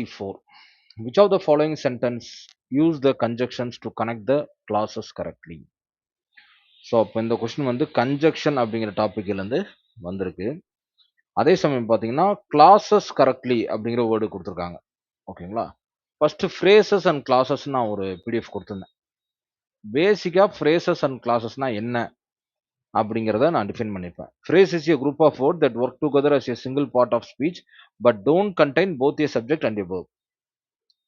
44. Which of the following sentence use the conjunctions to connect the clauses correctly? So அப்போ இந்த question வந்து conjunction அப்படிங்கிற டாப்பிக்லேருந்து வந்திருக்கு. அதே சமயம் பார்த்தீங்கன்னா கிளாஸஸ் கரெக்ட்லி அப்படிங்கிற வேர்டு கொடுத்துருக்காங்க. ஓகேங்களா? ஃபர்ஸ்ட் ஃப்ரேசஸ் அண்ட் கிளாஸஸ் நான் ஒரு பிடிஎஃப் கொடுத்துருந்தேன். பேசிக்காக ஃப்ரேசஸ் அண்ட் கிளாஸஸ்னா என்ன அப்படிங்கிறத நான் டிஃபைன் பண்ணியிருப்பேன். Phrase is a group of word that work together as a single part of speech but don't contain both a subject and a verb.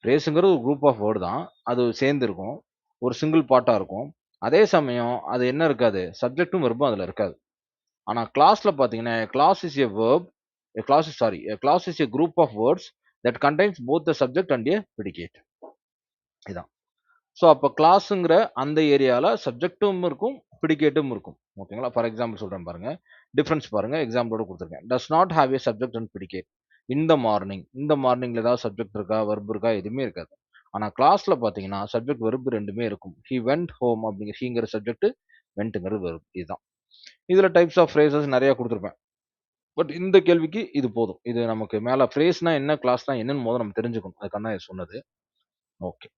ஃப்ரேஸுங்கிறது ஒரு குரூப் ஆஃப் வேர்டு தான். அது சேர்ந்துருக்கும், ஒரு சிங்கிள் பார்ட்டாக இருக்கும். அதே சமயம் அது என்ன இருக்காது, சப்ஜெக்ட்டும் வெர்பும் அதில் இருக்காது. ஆனால் கிளாஸில் பார்த்தீங்கன்னா clause is a verb, clause is a group of words that contains both the subject and a predicate. இதான். ஸோ அப்போ கிளாஸுங்கிற அந்த ஏரியாவில் சப்ஜெக்டும் இருக்கும், ப்ரிடிகேட்டும் இருக்கும். ஓகேங்களா? ஃபார் எக்ஸாம்பிள் சொல்கிறேன் பாருங்க, டிஃப்ரென்ஸ் பாருங்க, எக்ஸாம்பிளோட கொடுத்துருக்கேன். Does not have A subject and predicate. இந்த மார்னிங்ல ஏதாவது சப்ஜெக்ட் இருக்கா, வெர்ப் இருக்கா, எதுவுமே இருக்காது. ஆனால் கிளாஸ்ல பார்த்தீங்கன்னா சப்ஜெக்ட் வெர்ப் ரெண்டுமே இருக்கும். ஹி வெண்ட் ஹோம் அப்படிங்கிற ஹீங்கிற சப்ஜெக்ட், வெண்ட்டுங்கிறது வெர்ப். இதுதான். இதில் டைப்ஸ் ஆஃப் ஃப்ரேசஸ் நிறைய கொடுத்துருப்பேன். பட் இந்த கேள்விக்கு இது போதும். இது நமக்கு மேலே ஃப்ரேஸ்னா என்ன, கிளாஸ்னா என்னன்னு முதல்ல நம்ம தெரிஞ்சுக்கணும். அதுக்கான சொன்னது. ஓகே.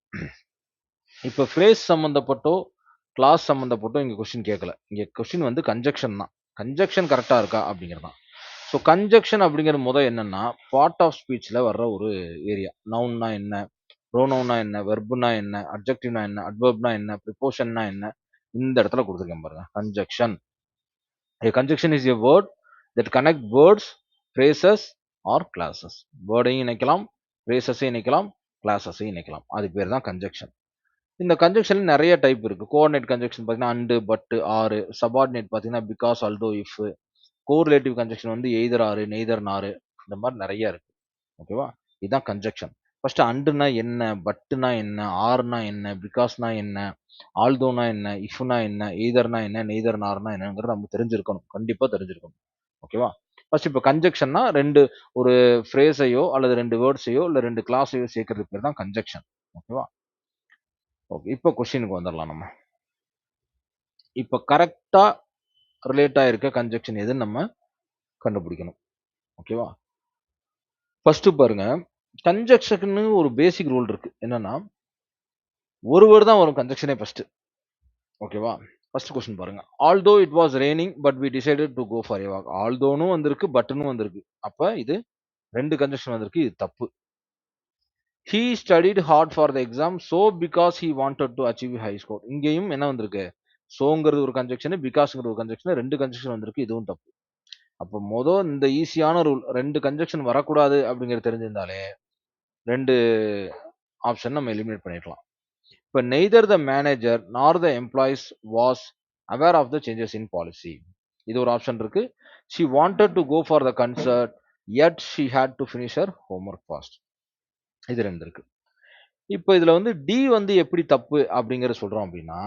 இப்போ ஃப்ரேஸ் சம்மந்தப்பட்டோ கிளாஸ் சம்மந்தப்பட்டோ இங்கே கொஸ்டின் கேட்கல. இங்கே கொஸ்டின் வந்து கன்ஜக்ஷன் தான். கன்ஜக்ஷன் கரெக்டாக இருக்கா அப்படிங்கிறது தான். ஸோ கன்ஜக்ஷன் அப்படிங்கிறது முதல் என்னன்னா பார்ட் ஆஃப் ஸ்பீச்சில் வர்ற ஒரு ஏரியா. நவுன்னா என்ன, ப்ரோனவுன்னா என்ன, வெர்புனா என்ன, அட்ஜெக்டிவ்னா என்ன, அட்வர்ப்னா என்ன, ப்ரிப்போஷன்னா என்ன, இந்த இடத்துல கொடுத்துருக்கேன் பாருங்க. Conjunction. A conjunction is a word that connect words, phrases or classes. வேர்டையும் இணைக்கலாம், phrases-ஐயும் இணைக்கலாம், classes-ஐயும் இணைக்கலாம். அது பேர் தான் கன்ஜக்ஷன். இந்த கன்ஜக்ஷன் நிறைய டைப் இருக்கு. கோஆர்டினேட் கன்ஜக்ஷன் பார்த்தீங்கன்னா அண்டு, பட், ஆறு. சபார்டினேட் பார்த்தீங்கன்னா because, although, if. Correlative conjunction வந்து எய்தர் ஆறு, நெய்தர் நாறு. இந்த மாதிரி நிறைய இருக்கு. ஓகேவா? இதுதான் கன்ஜக்ஷன். ஃபர்ஸ்ட் அண்டுனா என்ன, பட்டுனா என்ன, ஆறுனா என்ன, பிகாஸ்னா என்ன, ஆல்தோனா என்ன, இஃப்னா என்ன, எய்தர்னா என்ன, நெய்தர் நார்னா என்னங்கிறது நம்ம தெரிஞ்சிருக்கணும். கண்டிப்பா தெரிஞ்சிருக்கணும். ஓகேவா? ஃபர்ஸ்ட் இப்போ கன்ஜக்ஷன்னா ஒரு ஃப்ரேஸையோ அல்லது ரெண்டு வேர்ட்ஸையோ இல்லை ரெண்டு கிளாஸையோ சேர்க்கறது பேர் தான் கன்ஜக்ஷன். ஓகேவா? ஓகே. இப்போ கொஸ்டினுக்கு வந்துடலாம் நம்ம. இப்போ கரெக்டா ரிலேட் ஆயிருக்க கன்ஜக்ஷன் எதுன்னு நம்ம கண்டுபிடிக்கணும். ஓகேவா? ஃபர்ஸ்ட் பாருங்க, கன்ஜக்ஷனுக்கு ஒரு பேசிக் ரூல் இருக்கு. என்னன்னா ஒரு வேர்டு தான் வரும் கன்ஜக்ஷனே ஃபர்ஸ்ட். ஓகேவா? ஃபர்ஸ்ட் கொஸ்டின் பாருங்க. Although it was raining but we decided to go for a walk. ஆல்தோனும் வந்திருக்கு, பட்னும் வந்திருக்கு. அப்ப இது ரெண்டு கன்ஜக்ஷன் வந்திருக்கு. இது தப்பு. He studied hard for the exam so because he wanted to achieve high score. இங்கேயும் என்ன வந்திருக்கு, சோங்கிறது ஒரு கன்ஜக்ஷன், பிகாஸ்ங்கிறது ஒரு கன்ஜக்ஷன், ரெண்டு கன்ஜக்ஷன் வந்திருக்கு. இதுவும் தப்பு. அப்போ இந்த ஈஸியான ரூல், ரெண்டு கன்ஜக்ஷன் வரக்கூடாது அப்படிங்கிறது தெரிஞ்சிருந்தாலே ரெண்டு ஆப்ஷன் நம்ம எலிமினேட் பண்ணிடலாம். இப்போ neither the manager nor the employees was aware of the changes in policy. இது ஒரு ஆப்ஷன் இருக்கு. she wanted to go for the concert yet she had to finish her homework fast. இது ரெண்டு இருக்கு. இப்போ இதுல வந்து டி வந்து எப்படி தப்பு அப்படிங்கிற சொல்றோம் அப்படின்னா,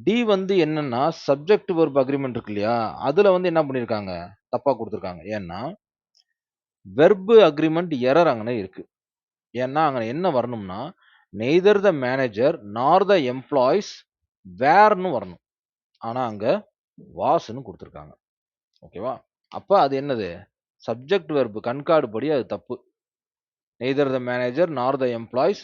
டி வந்து என்னன்னா சப்ஜெக்ட் வெர்ப் அக்ரிமெண்ட் இருக்கு இல்லையா, அதுல வந்து என்ன பண்ணிருக்காங்க, தப்பா கொடுத்துருக்காங்க. ஏன்னா வெர்பு அக்ரிமெண்ட் எரர் அங்கே இருக்கு. ஏன்னா அங்கே என்ன வரணும்னா neither the manager nor the employees வேர்னு வரணும். ஆனா அங்க வாஸ்ன்னு கொடுத்துருக்காங்க. ஓகேவா? அப்ப அது என்னது, சப்ஜெக்ட் வெர்பு கண்காடு படி அது தப்பு. Neither the manager nor the employees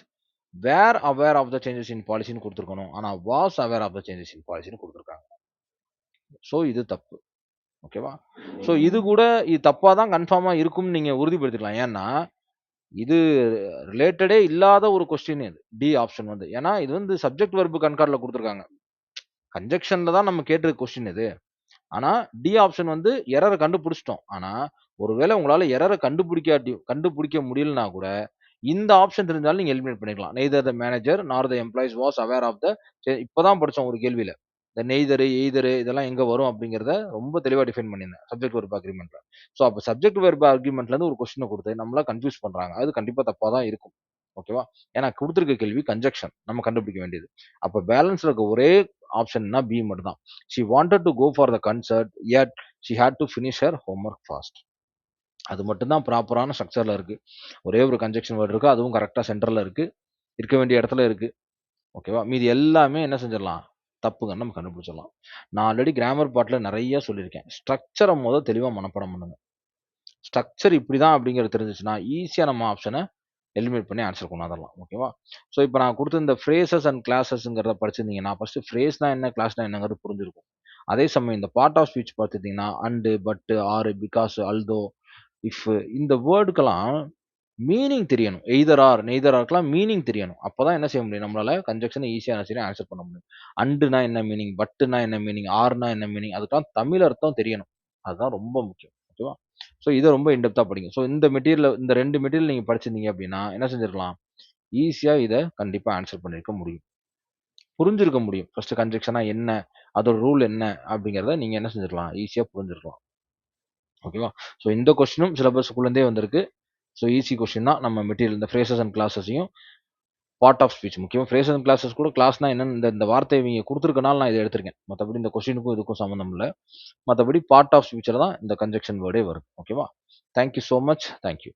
were aware of the changes in பாலிசின்னு கொடுத்துருக்கணும். ஆனா was aware of the changes in பாலிசின்னு கொடுத்துருக்காங்க. ஸோ இது தப்பு. ஓகேவா? ஸோ இது கூட இது தப்பா தான் கன்ஃபார்மா இருக்கும்னு நீங்க உறுதிப்படுத்திக்கலாம். ஏன்னா இது ரிலேட்டடே இல்லாத ஒரு கொஸ்டின் இது டி ஆப்ஷன் வந்து. ஏன்னா இது வந்து சப்ஜெக்ட் வெர்பு கண்கார்டில் கொடுத்துருக்காங்க. கன்ஜெக்ஷன்ல தான் நம்ம கேட்டிருக்க கொஸ்டின் இது. ஆனா டி ஆப்ஷன் வந்து எரரை கண்டுபிடிச்சிட்டோம். ஆனா ஒருவேளை உங்களால எரரை கண்டுபிடிக்க முடியலனா கூட இந்த ஆப்ஷன் தெரிஞ்சாலும் நீங்க எலிமினேட் பண்ணிக்கலாம். Neither the manager nor the employees was aware of the. இப்பதான் படிச்சோம் ஒரு கேள்வியில இந்த நெய்தரு எய்தரு இதெல்லாம் எங்க வரும் அப்படிங்கிறத ரொம்ப தெளிவா டிஃபைன் பண்ணியிருந்தேன் சப்ஜெக்ட் வெர்ப் அக்ரிமெண்ட்ல. ஸோ அப்போ சப்ஜெக்ட் வெர்ப் அக்ரிமெண்ட்ல இருந்து ஒரு கொஸ்டினை கொடுத்து நம்மள கன்ஃபியூஸ் பண்றாங்க. அது கண்டிப்பா தப்பா தான் இருக்கும். ஓகேவா? ஏன்னா கொடுத்துருக்க கேள்வி கன்ஜெக்ஷன் நம்ம கண்டுபிடிக்க வேண்டியது. அப்ப பேலன்ஸ்ல இருக்க ஒரே ஆப்ஷன்னா பி மட்டும் தான். She wanted to go for the concert yet she had to finish her homework fast. அது மட்டும் தான் ப்ராப்பரான ஸ்ட்ரக்சர்ல இருக்கு. ஒரே ஒரு கன்ஜெக்ஷன் வேர்டு இருக்கு, அதுவும் கரெக்டா சென்டர்ல இருக்கு, இருக்க வேண்டிய இடத்துல இருக்கு. ஓகேவா? மீதி எல்லாமே என்ன செஞ்சிடலாம், தப்புங்கன்னு நம்ம கண்டுபிடிச்சிடலாம். நான் ஆல்ரெடி கிராமர் பார்ட்ல நிறைய சொல்லியிருக்கேன். ஸ்ட்ரக்சரை தெளிவா மனப்பாடம் பண்ணுங்க. ஸ்ட்ரக்சர் இப்படிதான் அப்படிங்கிறது தெரிஞ்சிச்சுன்னா ஈஸியா நம்ம ஆப்ஷனை எலிமினேட் பண்ணி ஆன்சர் கொண்டு வந்துடலாம். ஓகேவா? ஸோ இப்போ நான் கொடுத்த இந்த ஃப்ரேசஸ் அண்ட் கிளாஸஸ்ங்கிறத படிச்சிருந்தீங்கன்னா ஃபர்ஸ்ட் ஃப்ரேஸ்னா என்ன, கிளாஸ்னா என்னங்கிறது புரிஞ்சிருக்கும். அதே சமயம் இந்த பார்ட் ஆஃப் ஸ்பீச் பார்த்துட்டீங்கன்னா and, but, or, because, although, if இந்த வேர்டுக்கெல்லாம் மீனிங் தெரியணும். எய்தர் ஆர், நெய்தர் ஆர்க்கெல்லாம் மீனிங் தெரியணும். அப்பதான் என்ன செய்ய முடியும், நம்மளால கன்ஜெக்ஷன் ஈஸியா என்ன செய்யணும், ஆன்சர் பண்ண முடியும். அண்டுனா என்ன மீனிங், பட்டுனா என்ன மீனிங், ஆர்னா என்ன மீனிங், அதுக்கெல்லாம் தமிழ் அர்த்தம் தெரியணும். அதுதான் ரொம்ப முக்கியம். ஓகேவா? ஸோ இதை ரொம்ப இன்டெப்தா படிங்க. ஸோ இந்த மெட்டீரியல், இந்த 2 மெட்டீரியல் நீங்க படிச்சிருந்தீங்க அப்படின்னா என்ன செஞ்சிருக்கலாம், ஈஸியா இதை கண்டிப்பா ஆன்சர் பண்ணிருக்க முடியும், புரிஞ்சிருக்க முடியும். ஃபர்ஸ்ட் கன்ஜெக்ஷனா என்ன, அதோட ரூல் என்ன அப்படிங்கிறத நீங்க என்ன செஞ்சிருக்கலாம், ஈஸியா புரிஞ்சிருக்கலாம். ஓகேவா? ஸோ இந்த கொஸ்டினும் சிலபஸ்க்குள்ளேருந்தே வந்திருக்கு. ஸோ ஈஸி கொஸ்டின் தான். நம்ம மெட்டீரியல் இந்த ஃப்ரேசஸ் அண்ட் கிளாஸஸையும் பார்ட் ஆஃப் ஸ்பீச், முக்கியமாக ஃப்ரேசஸ் அண்ட் கிளாஸஸ் கூட கிளாஸ்னா என்னன்னு இந்த வார்த்தை இவங்க கொடுத்துருக்கனால நான் இதை எடுத்திருக்கேன். மற்றபடி இந்த கொஸ்டினுக்கும் இதுக்கும் சம்மந்தம் இல்லை. மற்றபடி பார்ட் ஆஃப் ஸ்பீச்சில் தான் இந்த கன்ஜெக்ஷன் வேர்டே வரும். ஓகேவா? Thank you so much. தேங்க்யூ.